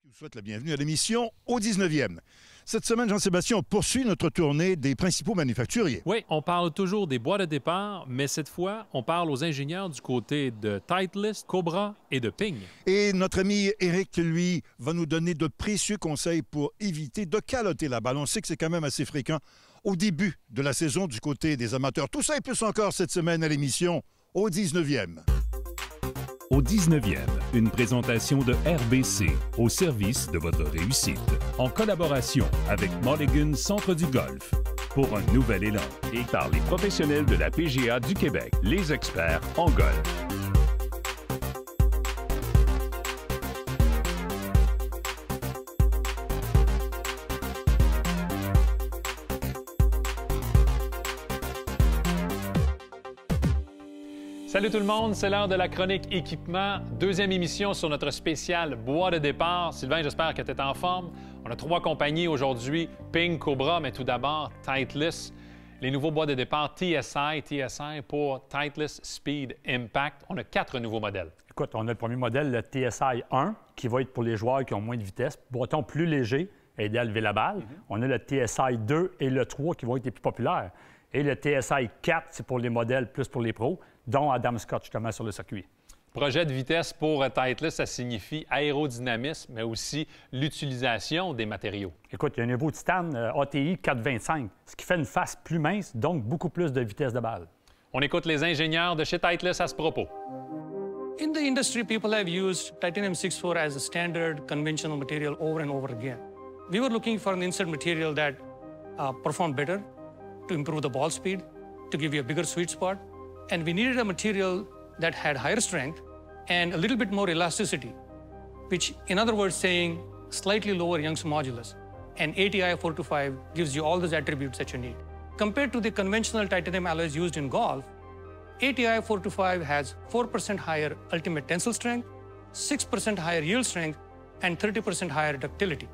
Je vous souhaite la bienvenue à l'émission au 19e. Cette semaine, Jean-Sébastien, on poursuit notre tournée des principaux manufacturiers. Oui, on parle toujours des bois de départ, mais cette fois, on parle aux ingénieurs du côté de Titleist, Cobra et de Ping. Et notre ami Éric, lui, va nous donner de précieux conseils pour éviter de caloter la balle. On sait que c'est quand même assez fréquent au début de la saison du côté des amateurs. Tout ça et plus encore cette semaine à l'émission au 19e. Au 19e, une présentation de RBC au service de votre réussite. En collaboration avec Mulligan Centre du Golf pour un nouvel élan. Et par les professionnels de la PGA du Québec, les experts en golf. Salut tout le monde, c'est l'heure de la chronique équipement. Deuxième émission sur notre spécial bois de départ. Sylvain, j'espère que tu es en forme. On a 3 compagnies aujourd'hui, Ping, Cobra, mais tout d'abord Titleist. Les nouveaux bois de départ TSI pour Titleist Speed Impact. On a 4 nouveaux modèles. Écoute, on a le premier modèle, le TSI 1, qui va être pour les joueurs qui ont moins de vitesse. Bâton plus léger, aider à lever la balle. On a le TSI 2 et le 3 qui vont être les plus populaires. Et le TSI 4, c'est pour les modèles plus pour les pros, dont Adam Scott, justement, sur le circuit. Projet de vitesse pour Titleist, ça signifie aérodynamisme, mais aussi l'utilisation des matériaux. Écoute, il y a un nouveau titane ATI 425, ce qui fait une face plus mince, donc beaucoup plus de vitesse de balle. On écoute les ingénieurs de chez Titleist à ce propos. In the industry, people have used titanium 6-4 as a standard conventional material over and over again. We were looking for an insert material that performed better, to improve the ball speed, to give you a bigger sweet spot. And we needed a material that had higher strength and a little bit more elasticity, which, in other words, saying slightly lower Young's modulus. And ATI 425 gives you all those attributes that you need. Compared to the conventional titanium alloys used in golf, ATI 425 has 4% higher ultimate tensile strength, 6% higher yield strength, and 30% higher ductility.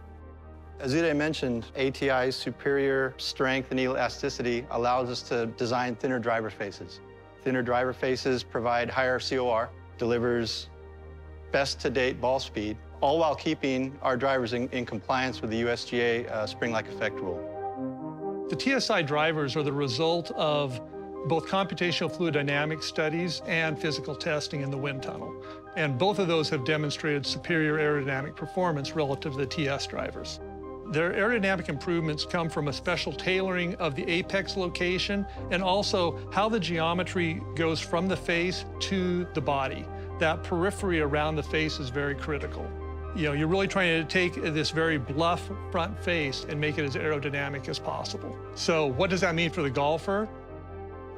As Ide mentioned, ATI's superior strength and elasticity allows us to design thinner driver faces. Thinner driver faces provide higher COR, delivers best-to-date ball speed, all while keeping our drivers in compliance with the USGA spring-like effect rule. The TSI drivers are the result of both computational fluid dynamics studies and physical testing in the wind tunnel. And both of those have demonstrated superior aerodynamic performance relative to the TS drivers. Their aerodynamic improvements come from a special tailoring of the apex location and also how the geometry goes from the face to the body. That periphery around the face is very critical. You know, you're really trying to take this very bluff front face and make it as aerodynamic as possible. So what does that mean for the golfer?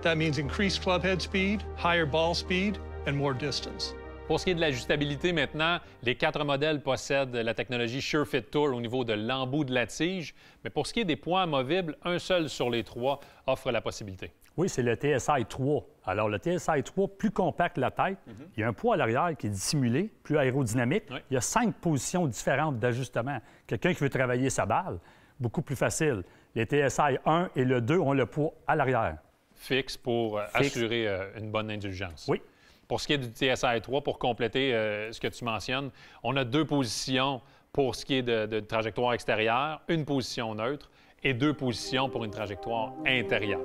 That means increased clubhead speed, higher ball speed, and more distance. Pour ce qui est de l'ajustabilité maintenant, les 4 modèles possèdent la technologie SureFit Tour au niveau de l'embout de la tige. Mais pour ce qui est des poids amovibles, un seul sur les 3 offre la possibilité. Oui, c'est le TSI 3. Alors, le TSI 3, plus compact la tête, il y a un poids à l'arrière qui est dissimulé, plus aérodynamique. Oui. Il y a 5 positions différentes d'ajustement. Quelqu'un qui veut travailler sa balle, beaucoup plus facile. Les TSI 1 et le 2 ont le poids à l'arrière. Fixe pour assurer une bonne indulgence. Oui. Pour ce qui est du TSI 3, pour compléter ce que tu mentionnes, on a 2 positions pour ce qui est de trajectoire extérieure, une position neutre et 2 positions pour une trajectoire intérieure.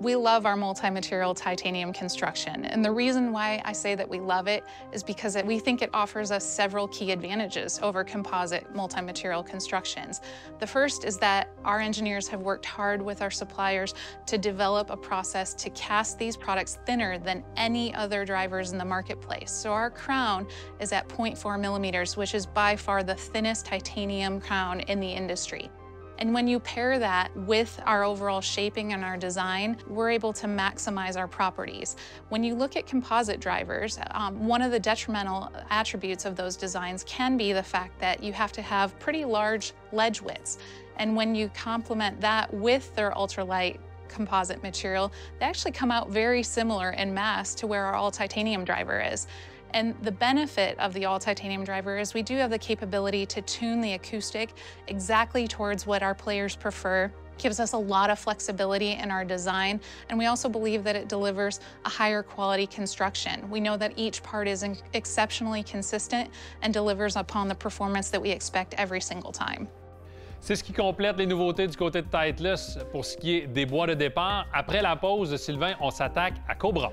We love our multi-material titanium construction, and the reason why I say that we love it is because we think it offers us several key advantages over composite multi-material constructions. The first is that our engineers have worked hard with our suppliers to develop a process to cast these products thinner than any other drivers in the marketplace. So our crown is at 0.4 millimeters, which is by far the thinnest titanium crown in the industry. And when you pair that with our overall shaping and our design, we're able to maximize our properties. When you look at composite drivers, one of the detrimental attributes of those designs can be the fact that you have to have pretty large ledge widths. And when you complement that with their ultralight composite material, they actually come out very similar in mass to where our all-titanium driver is. And the benefit of the all-titanium driver is we do have the capability to tune the acoustic exactly towards what our players prefer gives us a lot of flexibility in our design, and we also believe that it delivers a higher quality construction. We know that each part is exceptionally consistent and delivers upon the performance that we expect every single time. C'est ce qui complète les nouveautés du côté de Titleist pour ce qui est des bois de départ. Après la pause, Sylvain, on s'attaque à Cobra.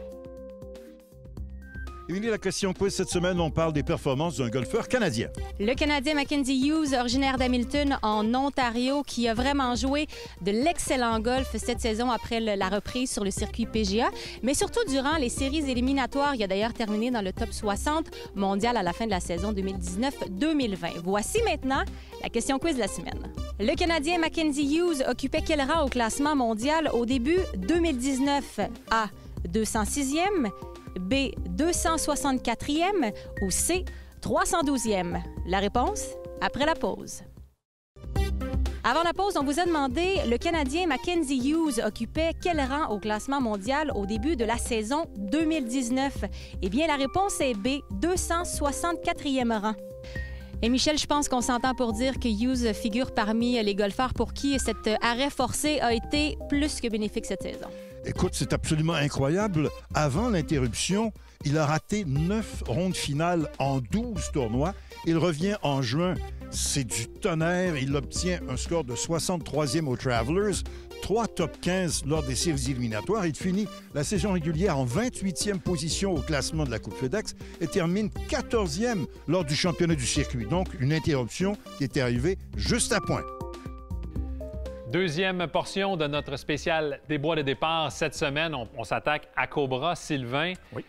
Émilie, la question quiz cette semaine, on parle des performances d'un golfeur canadien. Le Canadien Mackenzie Hughes, originaire d'Hamilton en Ontario, qui a vraiment joué de l'excellent golf cette saison après la reprise sur le circuit PGA, mais surtout durant les séries éliminatoires. Il a d'ailleurs terminé dans le top 60 mondial à la fin de la saison 2019-2020. Voici maintenant la question quiz de la semaine. Le Canadien Mackenzie Hughes occupait quel rang au classement mondial au début 2019? A. 206e, B. 264e ou C. 312e? La réponse, après la pause. Avant la pause, on vous a demandé, le Canadien Mackenzie Hughes occupait quel rang au classement mondial au début de la saison 2019? Eh bien, la réponse est B. 264e rang. Et Michel, je pense qu'on s'entend pour dire que Hughes figure parmi les golfeurs pour qui cet arrêt forcé a été plus que bénéfique cette saison. Écoute, c'est absolument incroyable. Avant l'interruption, il a raté 9 rondes finales en 12 tournois. Il revient en juin. C'est du tonnerre. Il obtient un score de 63e aux Travelers, 3 top 15 lors des séries éliminatoires. Il finit la saison régulière en 28e position au classement de la Coupe FedEx et termine 14e lors du championnat du circuit. Donc, une interruption qui est arrivée juste à point. Deuxième portion de notre spécial des bois de départ. Cette semaine, on s'attaque à Cobra. Sylvain, oui.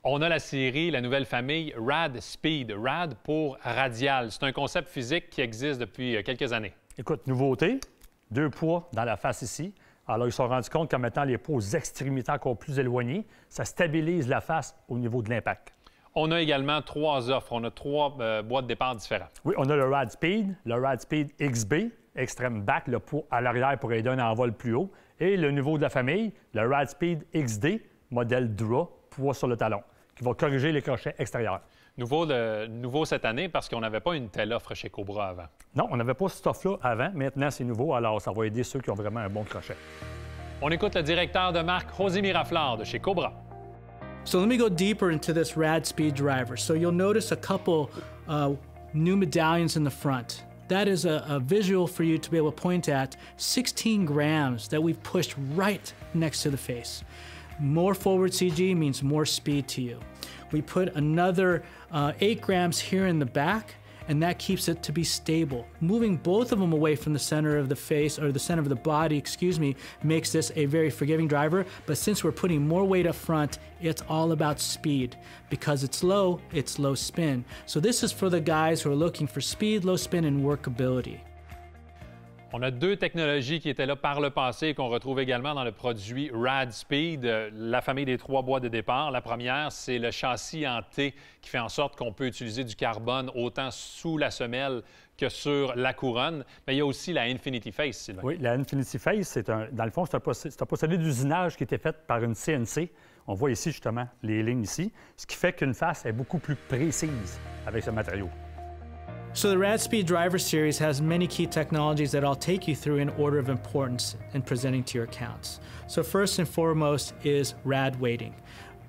On a la série, la nouvelle famille Rad Speed. Rad pour radial. C'est un concept physique qui existe depuis quelques années. Écoute, nouveauté, 2 poids dans la face ici. Alors, ils se sont rendus compte qu'en mettant les poids aux extrémités encore plus éloignées, ça stabilise la face au niveau de l'impact. On a également 3 offres. On a 3 bois de départ différents. Oui, on a le Rad Speed XB, extrême back, le poids à l'arrière pour aider un envol plus haut. Et le nouveau de la famille, le Rad Speed XD, modèle Draw, poids sur le talon, qui va corriger les crochets extérieurs. Nouveau cette année parce qu'on n'avait pas une telle offre chez Cobra avant. Non, on n'avait pas cette offre-là avant. Maintenant, c'est nouveau, alors ça va aider ceux qui ont vraiment un bon crochet. On écoute le directeur de marque, José Miraflard, de chez Cobra. So let me go deeper into this Rad Speed driver. So you'll notice a couple new medallions in the front. That is a visual for you to be able to point at 16 grams that we've pushed right next to the face. More forward CG means more speed to you. We put another 8 grams here in the back, and that keeps it to be stable. Moving both of them away from the center of the face, or the center of the body, excuse me, makes this a very forgiving driver. But since we're putting more weight up front, it's all about speed. Because it's low spin. So this is for the guys who are looking for speed, low spin, and workability. On a 2 technologies qui étaient là par le passé et qu'on retrouve également dans le produit Rad Speed, la famille des 3 bois de départ. La première, c'est le châssis en T qui fait en sorte qu'on peut utiliser du carbone autant sous la semelle que sur la couronne. Mais il y a aussi la Infinity Face, Sylvain. Oui, la Infinity Face, dans le fond, c'est un procédé d'usinage qui était fait par une CNC. On voit ici, justement, les lignes ici, ce qui fait qu'une face est beaucoup plus précise avec ce matériau. So the Rad Speed Driver Series has many key technologies that I'll take you through in order of importance in presenting to your accounts. So first and foremost is Rad weighting.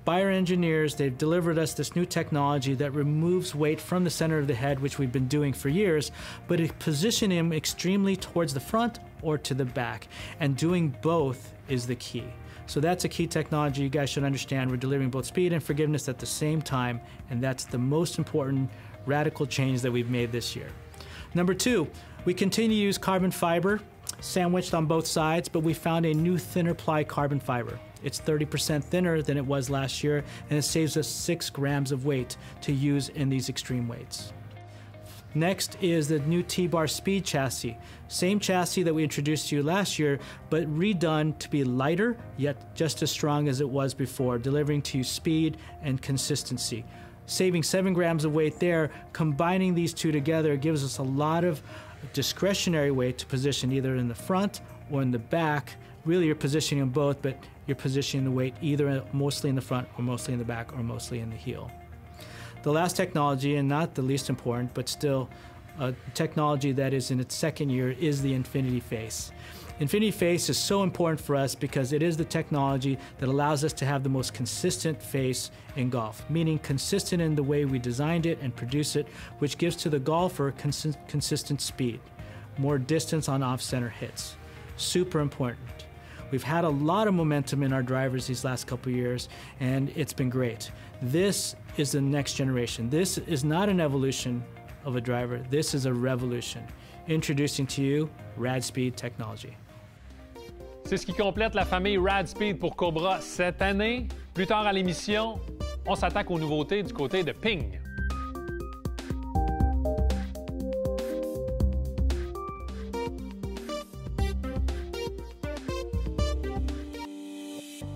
By our engineers, they've delivered us this new technology that removes weight from the center of the head, which we've been doing for years, but it positions him extremely towards the front or to the back. And doing both is the key. So that's a key technology you guys should understand. We're delivering both speed and forgiveness at the same time, and that's the most important radical change that we've made this year. Number 2, we continue to use carbon fiber sandwiched on both sides, but we found a new thinner ply carbon fiber. It's 30% thinner than it was last year, and it saves us 6 grams of weight to use in these extreme weights. Next is the new T-Bar Speed chassis. Same chassis that we introduced to you last year, but redone to be lighter, yet just as strong as it was before, delivering to you speed and consistency. Saving 7 grams of weight there, combining these two together gives us a lot of discretionary weight to position either in the front or in the back. Really, you're positioning them both, but you're positioning the weight either mostly in the front or mostly in the back or mostly in the heel. The last technology, and not the least important, but still a technology that is in its second year, is the Infinity Face. Infinity face is so important for us because it is the technology that allows us to have the most consistent face in golf, meaning consistent in the way we designed it and produce it, which gives to the golfer consistent speed, more distance on off-center hits. Super important. We've had a lot of momentum in our drivers these last couple of years, and it's been great. This is the next generation. This is not an evolution of a driver. This is a revolution. Introducing to you RadSpeed technology. C'est ce qui complète la famille RadSpeed pour Cobra cette année. Plus tard à l'émission, on s'attaque aux nouveautés du côté de Ping.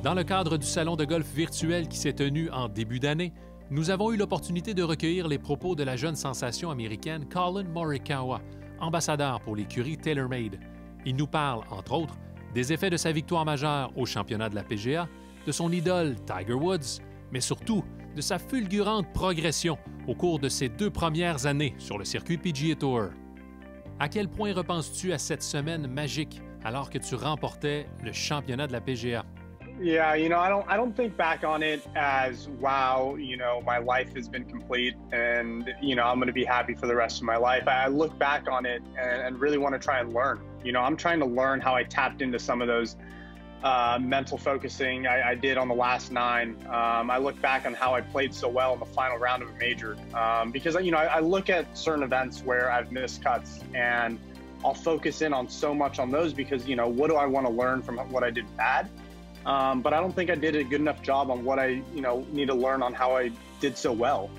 Dans le cadre du salon de golf virtuel qui s'est tenu en début d'année, nous avons eu l'opportunité de recueillir les propos de la jeune sensation américaine Collin Morikawa, ambassadeur pour l'écurie TaylorMade. Il nous parle, entre autres, des effets de sa victoire majeure au championnat de la PGA, de son idole Tiger Woods, mais surtout de sa fulgurante progression au cours de ses 2 premières années sur le circuit PGA Tour. À quel point repenses-tu à cette semaine magique alors que tu remportais le championnat de la PGA? Yeah, you know, I don't think back on it as, wow, you know, my life has been complete and, you know, I'm going to be happy for the rest of my life. I look back on it and really want to try and learn. You know, I'm trying to learn how I tapped into some of those mental focusing I did on the last 9. I look back on how I played so well in the final round of a major because, you know, I look at certain events where I've missed cuts and I'll focus in on so much on those because, you know, what do I want to learn from what I did bad? But I don't think I did a good enough job on what I, you know, need to learn on how I did so well.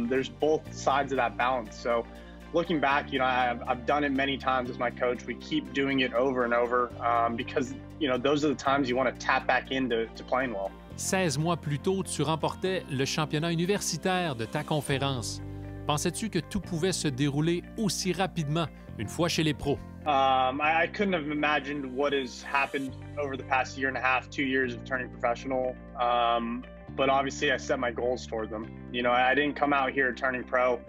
There's both sides of that balance. So looking back, you know, I've done it many times as my coach. We keep doing it over and over because, you know, those are the times you want to tap back into playing well. 16 mois plus tôt, tu remportais le championnat universitaire de ta conférence. Pensais-tu que tout pouvait se dérouler aussi rapidement une fois chez les pros? I couldn't have imagined what has happened over the past year and a half, 2 years of turning professional. But obviously I set my goals toward them. You know, I didn't come out here turning pro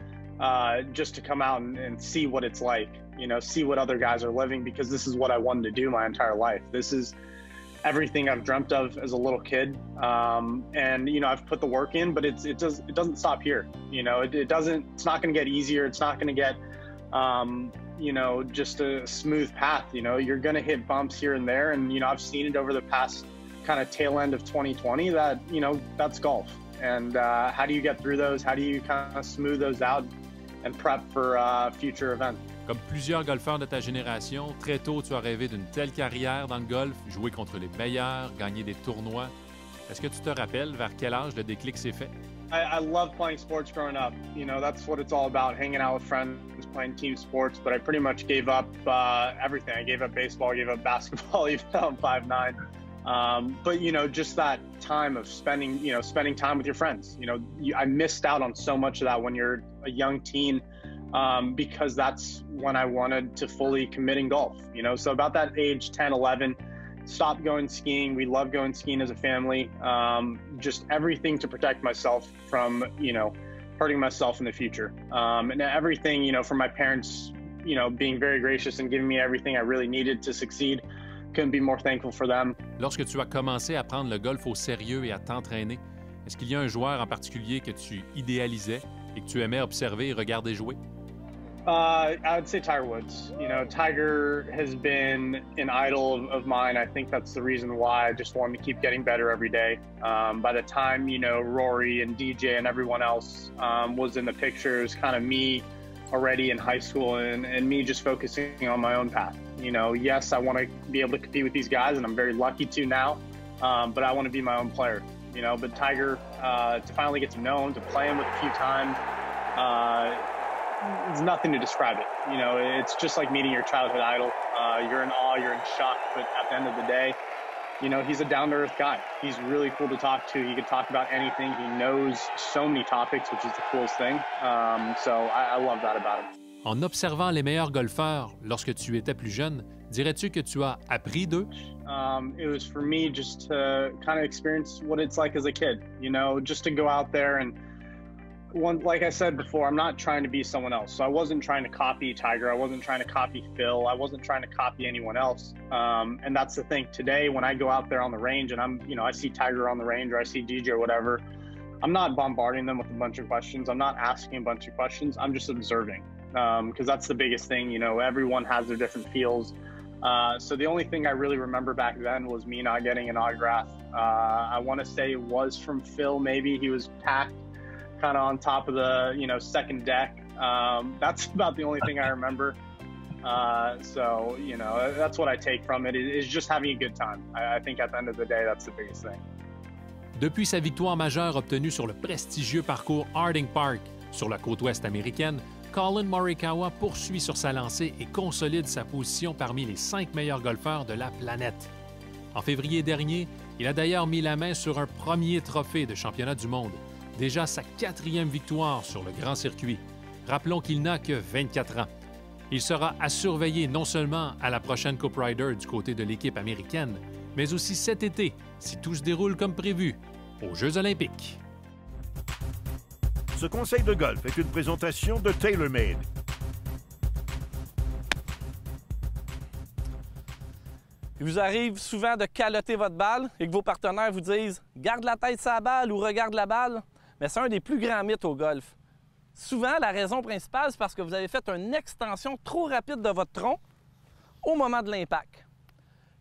just to come out and see what it's like, you know, see what other guys are living because this is what I wanted to do my entire life. This is everything I've dreamt of as a little kid. And, you know, I've put the work in, but it doesn't stop here. You know, it's not going to get easier. It's not going to get, you know, just a smooth path. You know, you're going to hit bumps here and there. And, you know, I've seen it over the past kind of tail end of 2020 that, you know, that's golf. And how do you get through those? How do you kind of smooth those out and prep for future events? Comme plusieurs golfeurs de ta génération, très tôt, tu as rêvé d'une telle carrière dans le golf, jouer contre les meilleurs, gagner des tournois. Est-ce que tu te rappelles vers quel âge le déclic s'est fait? I love playing sports growing up. You know, that's what it's all about, hanging out with friends, playing team sports. But I pretty much gave up everything. I gave up baseball, gave up basketball, even though I'm 5'9". But, you know, just that time of spending time with your friends. You know, I missed out on so much of that when you're a young teen because that's when I wanted to fully commit in golf. You know, so about that age, 10, 11, stopped going skiing. We love going skiing as a family. Just everything to protect myself from, you know, hurting myself in the future. And everything, you know, from my parents, you know, being very gracious and giving me everything I really needed to succeed. Couldn't be more thankful for them. Lorsque tu as commencé à prendre le golf au sérieux et à t'entraîner, est-ce qu'il y a un joueur en particulier que tu idéalisais et que tu aimais observer et regarder jouer? I would say Tiger Woods. You know, Tiger has been an idol of mine. I think that's the reason why I just wanted to keep getting better every day. By the time, you know, Rory and DJ and everyone else was in the picture, it was kind of me already in high school and me just focusing on my own path. You know, yes, I want to be able to compete with these guys, and I'm very lucky to now, but I want to be my own player. You know, but Tiger, to finally get to know him, to play him with a few times, there's nothing to describe it. You know, it's just like meeting your childhood idol. You're in awe, you're in shock, but at the end of the day, you know, he's a down-to-earth guy. He's really cool to talk to. He can talk about anything. He knows so many topics, which is the coolest thing. So I love that about him. En observant les meilleurs golfeurs lorsque tu étais plus jeune, dirais-tu que tu as appris d'eux? It was for me just to kind of experience what it's like as a kid, you know, just to go out there and Like I said before, I'm not trying to be someone else. So I wasn't trying to copy Tiger. I wasn't trying to copy Phil. I wasn't trying to copy anyone else. And that's the thing. Today, when I go out there on the range and I see Tiger on the range or I see DJ or whatever, I'm not bombarding them with a bunch of questions. I'm not asking a bunch of questions. I'm just observing, because that's the biggest thing. Everyone has their different feels. So the only thing I really remember back then was me not getting an autograph. I want to say it was from Phil. Maybe he was packed kind of on top of the second deck. That's about the only thing I remember. So that's what I take from it, is just having a good time. I think at the end of the day, that's the biggest thing. Depuis sa victoire majeure obtenue sur le prestigieux parcours Harding Park sur la côte ouest américaine, Collin Morikawa poursuit sur sa lancée et consolide sa position parmi les 5 meilleurs golfeurs de la planète. En février dernier, il a d'ailleurs mis la main sur un premier trophée de championnat du monde, déjà sa 4e victoire sur le grand circuit. Rappelons qu'il n'a que 24 ans. Il sera à surveiller non seulement à la prochaine Cup Ryder du côté de l'équipe américaine, mais aussi cet été, si tout se déroule comme prévu, aux Jeux olympiques. Ce conseil de golf est une présentation de TaylorMade. Il vous arrive souvent de caloter votre balle et que vos partenaires vous disent « garde la tête sur la balle » ou « regarde la balle », mais c'est un des plus grands mythes au golf. Souvent, la raison principale, c'est parce que vous avez fait une extension trop rapide de votre tronc au moment de l'impact.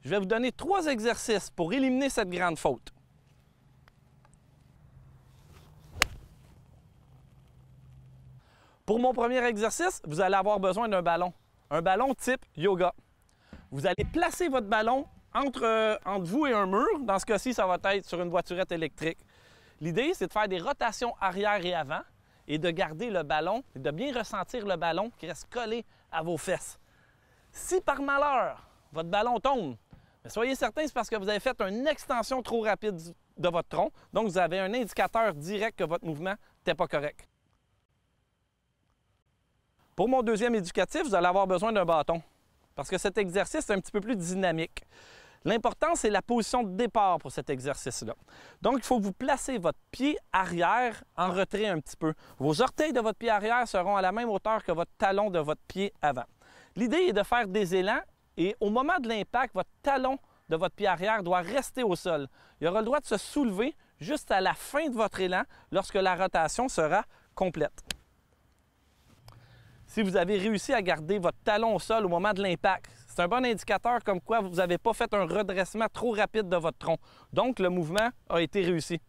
Je vais vous donner 3 exercices pour éliminer cette grande faute. Pour mon premier exercice, vous allez avoir besoin d'un ballon. Un ballon type yoga. Vous allez placer votre ballon entre vous et un mur. Dans ce cas-ci, ça va être sur une voiturette électrique. L'idée, c'est de faire des rotations arrière et avant et de garder le ballon, et de bien ressentir le ballon qui reste collé à vos fesses. Si par malheur, votre ballon tombe, soyez certain c'est parce que vous avez fait une extension trop rapide de votre tronc. Donc, vous avez un indicateur direct que votre mouvement n'était pas correct. Pour mon deuxième éducatif, vous allez avoir besoin d'un bâton parce que cet exercice est un petit peu plus dynamique. L'important, c'est la position de départ pour cet exercice-là. Donc, il faut que vous placez votre pied arrière en retrait un petit peu. Vos orteils de votre pied arrière seront à la même hauteur que votre talon de votre pied avant. L'idée est de faire des élans et au moment de l'impact, votre talon de votre pied arrière doit rester au sol. Il aura le droit de se soulever juste à la fin de votre élan lorsque la rotation sera complète. Si vous avez réussi à garder votre talon au sol au moment de l'impact, c'est un bon indicateur comme quoi vous n'avez pas fait un redressement trop rapide de votre tronc. Donc, le mouvement a été réussi.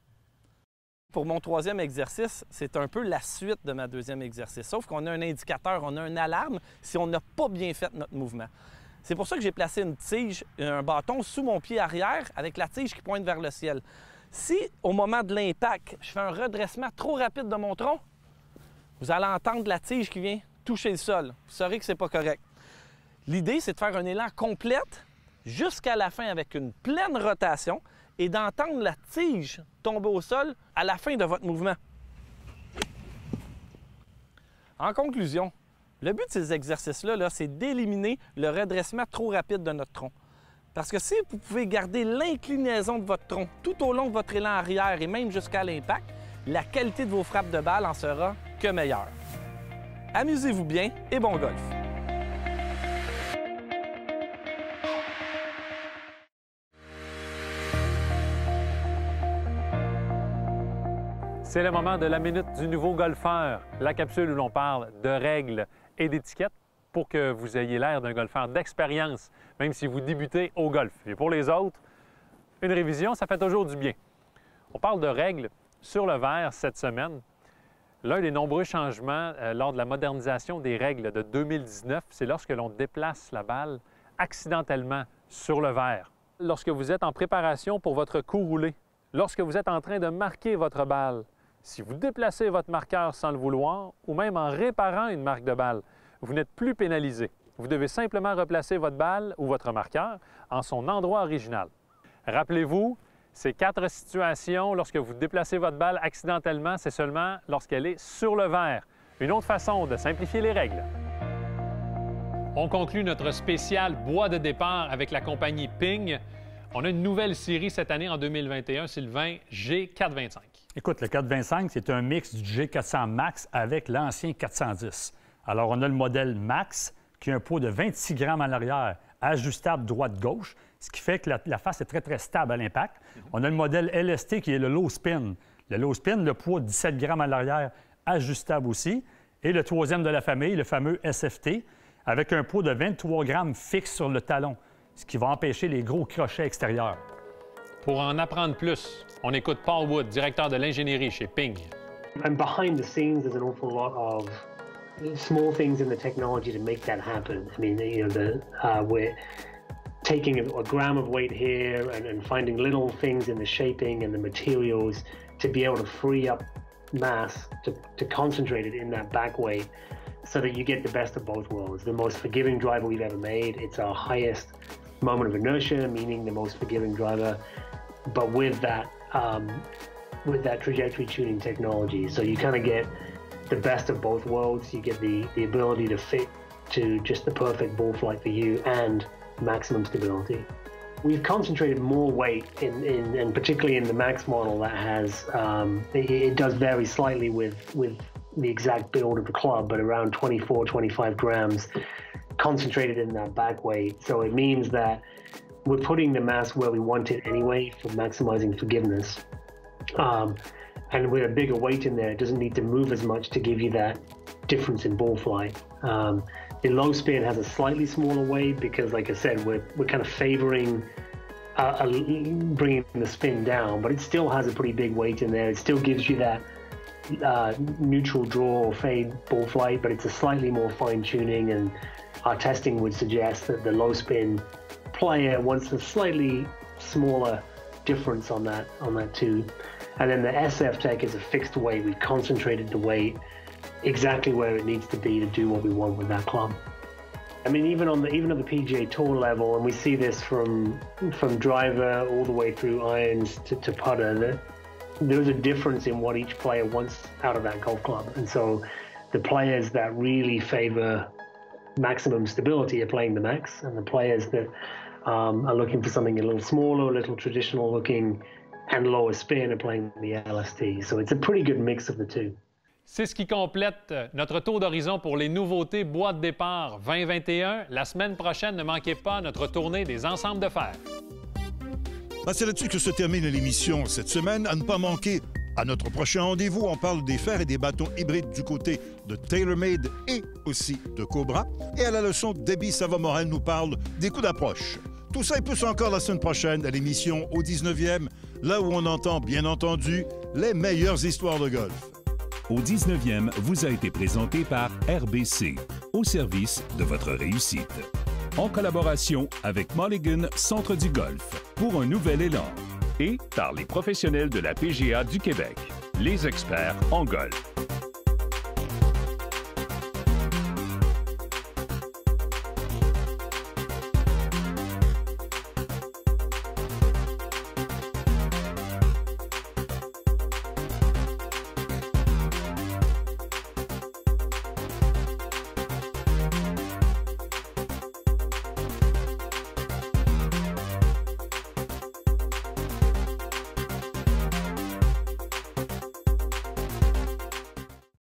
Pour mon troisième exercice, c'est un peu la suite de ma deuxième exercice. Sauf qu'on a un indicateur, on a une alarme si on n'a pas bien fait notre mouvement. C'est pour ça que j'ai placé une tige, un bâton sous mon pied arrière avec la tige qui pointe vers le ciel. Si, au moment de l'impact, je fais un redressement trop rapide de mon tronc, vous allez entendre la tige qui vient toucher le sol. Vous saurez que ce n'est pas correct. L'idée, c'est de faire un élan complète jusqu'à la fin avec une pleine rotation et d'entendre la tige tomber au sol à la fin de votre mouvement. En conclusion, le but de ces exercices-là, c'est d'éliminer le redressement trop rapide de notre tronc. Parce que si vous pouvez garder l'inclinaison de votre tronc tout au long de votre élan arrière et même jusqu'à l'impact, la qualité de vos frappes de balle en sera que meilleure. Amusez-vous bien et bon golf! C'est le moment de la minute du nouveau golfeur, la capsule où l'on parle de règles et d'étiquettes pour que vous ayez l'air d'un golfeur d'expérience, même si vous débutez au golf. Et pour les autres, une révision, ça fait toujours du bien. On parle de règles sur le verre cette semaine. L'un des nombreux changements lors de la modernisation des règles de 2019, c'est lorsque l'on déplace la balle accidentellement sur le verre. Lorsque vous êtes en préparation pour votre coup roulé, lorsque vous êtes en train de marquer votre balle, si vous déplacez votre marqueur sans le vouloir ou même en réparant une marque de balle, vous n'êtes plus pénalisé. Vous devez simplement replacer votre balle ou votre marqueur en son endroit original. Rappelez-vous, ces 4 situations, lorsque vous déplacez votre balle accidentellement, c'est seulement lorsqu'elle est sur le verre. Une autre façon de simplifier les règles. On conclut notre spécial bois de départ avec la compagnie Ping. On a une nouvelle série cette année en 2021, c'est le 20 G425. Écoute, le 425, c'est un mix du G400 Max avec l'ancien 410. Alors, on a le modèle Max qui a un poids de 26 grammes à l'arrière, ajustable droite-gauche, ce qui fait que la face est très, très stable à l'impact. On a le modèle LST qui est le low spin. Le low spin, le poids de 17 grammes à l'arrière, ajustable aussi. Et le troisième de la famille, le fameux SFT, avec un poids de 23 grammes fixe sur le talon, ce qui va empêcher les gros crochets extérieurs. Pour en apprendre plus, on écoute Paul Wood, directeur de l'ingénierie chez Ping. And behind the scenes, there's an awful lot of small things in the technology to make that happen. I mean, you know, we're taking a gram of weight here and finding little things in the shaping and the materials to be able to free up mass to concentrate it in that back weight so that you get the best of both worlds. The most forgiving driver we've ever made. It's our highest moment of inertia, meaning the most forgiving driver, but with that trajectory tuning technology. So you kind of get the best of both worlds. You get the ability to fit to just the perfect ball flight for you and maximum stability. We've concentrated more weight and particularly in the Max model that has, it does vary slightly with the exact build of the club, but around 24, 25 grams concentrated in that back weight. So it means that we're putting the mass where we want it anyway for maximizing forgiveness. And with a bigger weight in there, it doesn't need to move as much to give you that difference in ball flight. The low spin has a slightly smaller weight because, like I said, we're kind of favoring bringing the spin down, but it still has a pretty big weight in there. It still gives you that neutral draw or fade ball flight, but it's a slightly more fine tuning, and our testing would suggest that the low spin player wants a slightly smaller difference on that too. And then the SF Tech is a fixed weight. We've concentrated the weight exactly where it needs to be to do what we want with that club. I mean, even at the PGA Tour level, and we see this from driver all the way through irons to putter, there's a difference in what each player wants out of that golf club. And so the players that really favor maximum stability are playing the Max, and the players that are looking for something a little smaller, a little traditional looking, and lower spin are playing the LST. So it's a pretty good mix of the two. C'est ce qui complète notre tour d'horizon pour les nouveautés boîte de départ 2021. La semaine prochaine, ne manquez pas notre tournée des ensembles de fer. C'est là-dessus que se termine l'émission cette semaine. À ne pas manquer à notre prochain rendez-vous, on parle des fers et des bâtons hybrides du côté de TaylorMade et aussi de Cobra. Et à la leçon, Debbie Savoie-Morel nous parle des coups d'approche. Tout ça et plus encore la semaine prochaine à l'émission au 19e, là où on entend, bien entendu, les meilleures histoires de golf. Au 19e vous a été présenté par RBC, au service de votre réussite. En collaboration avec Mulligan Centre du Golf, pour un nouvel élan. Et par les professionnels de la PGA du Québec, les experts en golf.